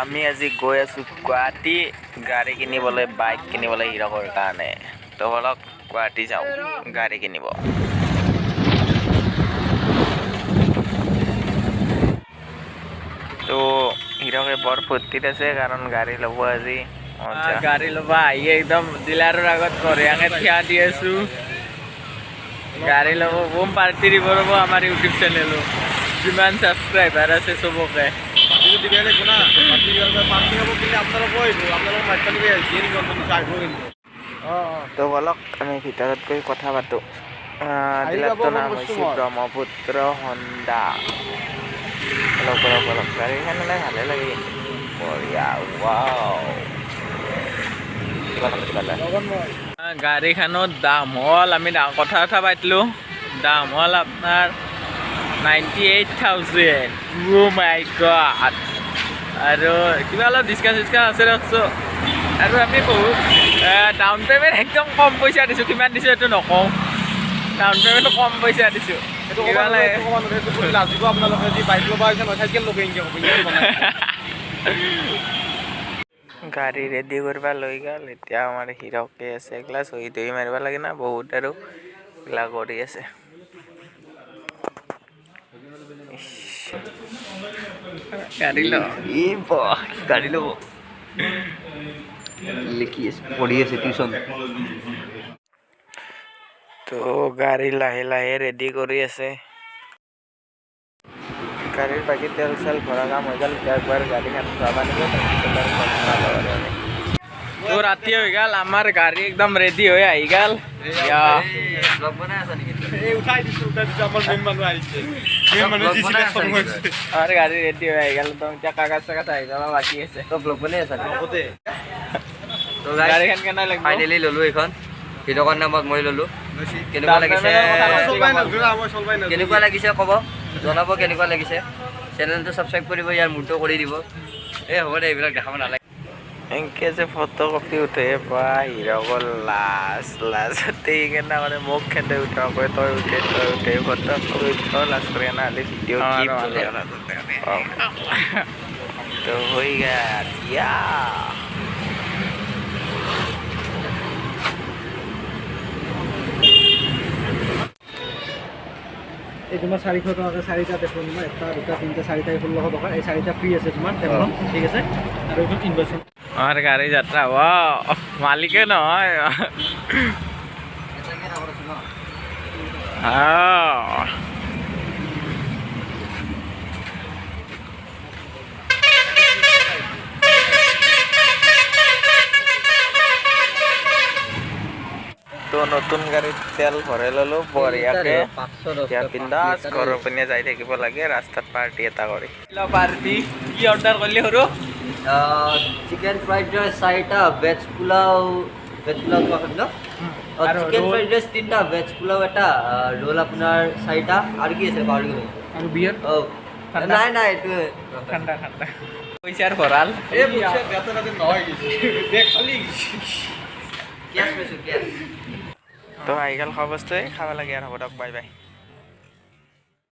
আমি আজি গৈ আছোঁ গুৱাহাটী গাড়ী কিনিবলৈ, বাইক কিনিবলৈ হিৰকৰ কাৰণে। তো বলক গুৱাহাটী যাওঁ গাড়ী কিনিব। তো হিৰকে বৰ ফূৰ্তিত আছে কাৰণ গাড়ী ল'ব আজি। গাড়ী ল'ব আহি একদম ডিলাৰৰ আগত বঢ়িয়াকৈ থিয়া দি আছোঁ। গাড়ী ল'ব বোম পাৰ্টি দিব ৰ'ব আমাৰ ইউটিউব চেনেলো, যিমান ছাবস্ক্ৰাইবাৰ আছে চবকে। তো বলক আমি ভিতৰত গৈ কথা পাতোঁ। ডিলাৰটোৰ নাম হৈছে ব্ৰহ্মপুত্ৰ হণ্ডা। বলক গাড়ীখন মানে ভালে লাগে কিন্তু বঢ়িয়া। গাড়ীখনৰ দাম হ'ল, আমি কথা পাতিলোঁ, দাম হ'ল আপোনাৰ 98,000। অ' মাই গড। আৰু কিবা অলপ ডিছকাউণ্ট আছে ৰখছোঁ। আৰু আমি বহুত ডাউন পে'মেণ্ট একদম কম পইচা দিছোঁ। কিমান দিছোঁ এইটো নকওঁ, ডাউন পে'মেণ্টটো কম পইচা দিছোঁ। গাড়ী ৰেডি কৰিব লৈ গ'ল, এতিয়া আমাৰ হিৰকে আছে এগিলা চহী তহী মাৰিব লাগে না বহুত, আৰু এইগিলা কৰি আছে। গাড়ী ল'ব লিখি আছে, পঢ়ি আছে টিউচন। তো গাড়ী লাহে লাহে ৰেডি কৰি আছে। গাড়ীৰ বাকী তেল চেল ভৰা কাম হৈ গ'ল, এতিয়া একবাৰ গাড়ীখন যাবা নিব। তো ৰাতি হৈ গ'ল, আমাৰ গাড়ী একদম ৰেডি হৈ আহি গ'ল। আমাৰ গাড়ী ৰেডি হৈ আহি গ'ল, এতিয়া কাগজ চাগজ আহি যাব বাকী আছে। গাড়ীখন কেনে লাগিব? ফাইনেলি ল'লোঁ এইখন, হিৰকৰ নামত মই ল'লোঁ। কেনেকুৱা লাগিছে ক'ব, জনাব কেনেকুৱা লাগিছে। চেনেলটো ছাবস্ক্ৰাইব কৰিব, ইয়াৰ মূৰটো কৰি দিব। হ'ব দে, এইবিলাক দেখাব নালাগে। এনেকৈ যে ফটো কপি উঠে বা হিৰকৰ লাজতে সেইকাৰণে মানে মোক খেদে উঠাব কয়, তই উঠে ফটো কপি উঠব লাজ কৰি না হ'লে ভিডিঅ' তো হৈ গ'ল ইয়া। এই তোমাৰ 400 টকাকৈ 4টা দেখোন, 1 2 3 4 1600 টকা। এই 4টা ফ্ৰী আছে তোমাৰ টেবুলত, ঠিক আছে। আৰু এইখন ইনভেষ্টমেণ্ট আমাৰ গাড়ী যাত্ৰা মালিকে নহয়। তো নতুন গাড়ীত তেল ভৰাই ল'লোঁ বঢ়িয়াকৈ। এতিয়া বিন্দাছ ঘৰৰ পিনে যাই থাকিব লাগে, ৰাস্তাত পাৰ্টি এটা কৰি। পাৰ্টি কি অৰ্ডাৰ কৰিলি সৰু? চিকেন ফ্ৰাইড ৰাইচ 4টা, veg pulao chicken fried rice 3টা, ভেজ পোলাও 1টা, ৰোল আপোনাৰ 4টা। আৰু কি আছে পাহৰি গ'লোঁ। আৰু বিয়াৰ নাই এইটোৱে ঠাণ্ডা পইচাৰ ভঁৰাল। তো আহি গ'ল খোৱা বস্তুৱে খাব লাগে আৰু হ'ব দিয়ক, বাই বাই।